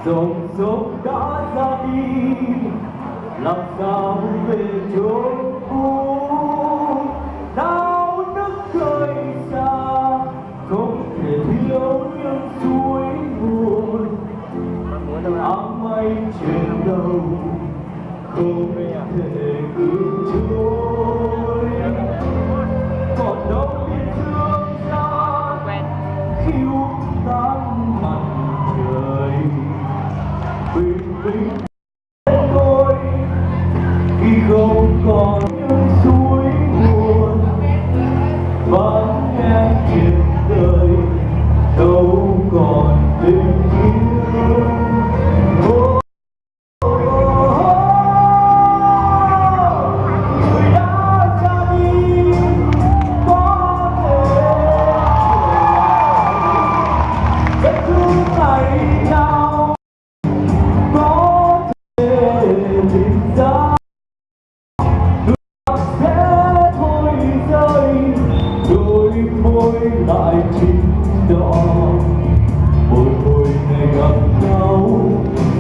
dòng sông đã ra đi, làm sao về chốn cũ. Nao nức khơi xa, không thể thiếu những suối nguồn. Áng mây trên đầu, không thể cứu trôi. Còn đâu biết thương xa, khi uống tan mặt trời. Bình minh tôi khi không còn những suối nguồn, vắng nghe chuyện đời đâu còn tình yêu. Người đã ra đi, có thể vết thương ngày nào có thể tìm ra. Nước mắt sẽ thôi rơi, đôi môi lại chín đỏ. Một hồi ngày gặp nhau,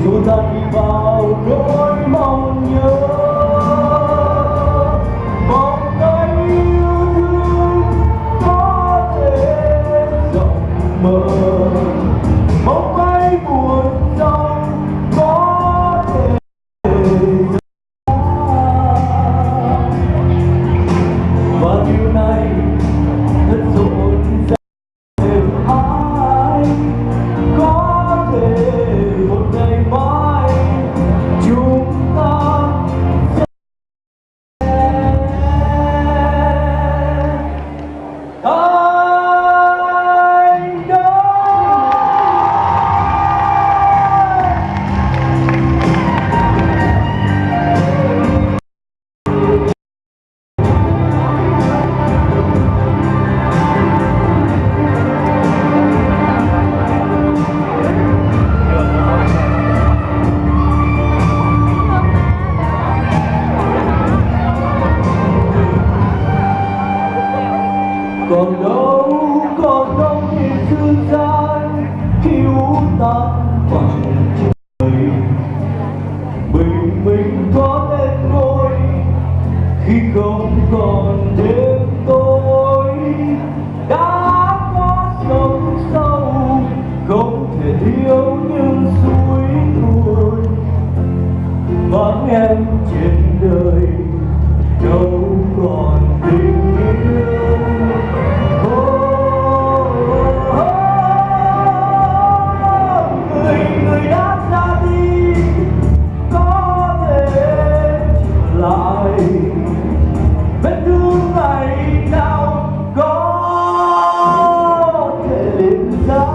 dù ta đi vào nỗi mong nhớ. Mong thấy yêu thương có thể rộng mở, mong bay buồn rong có thể ra. Và điều này thật rộn ràng êm ái. Có thể một ngày mai chúng ta sẽ thành đôi. Còn đâu thì thương gian khi uống tan bằng trời. Mình có lên ngôi khi không còn đêm tối. Đã có sông sâu, không thể thiếu những suối nguồn. Vắng em trên đời đâu còn tình yêu. Người đã ra đi, có thể trở lại. Vết thương ngày nào có thể lên ra.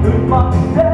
Nước mắt sẽ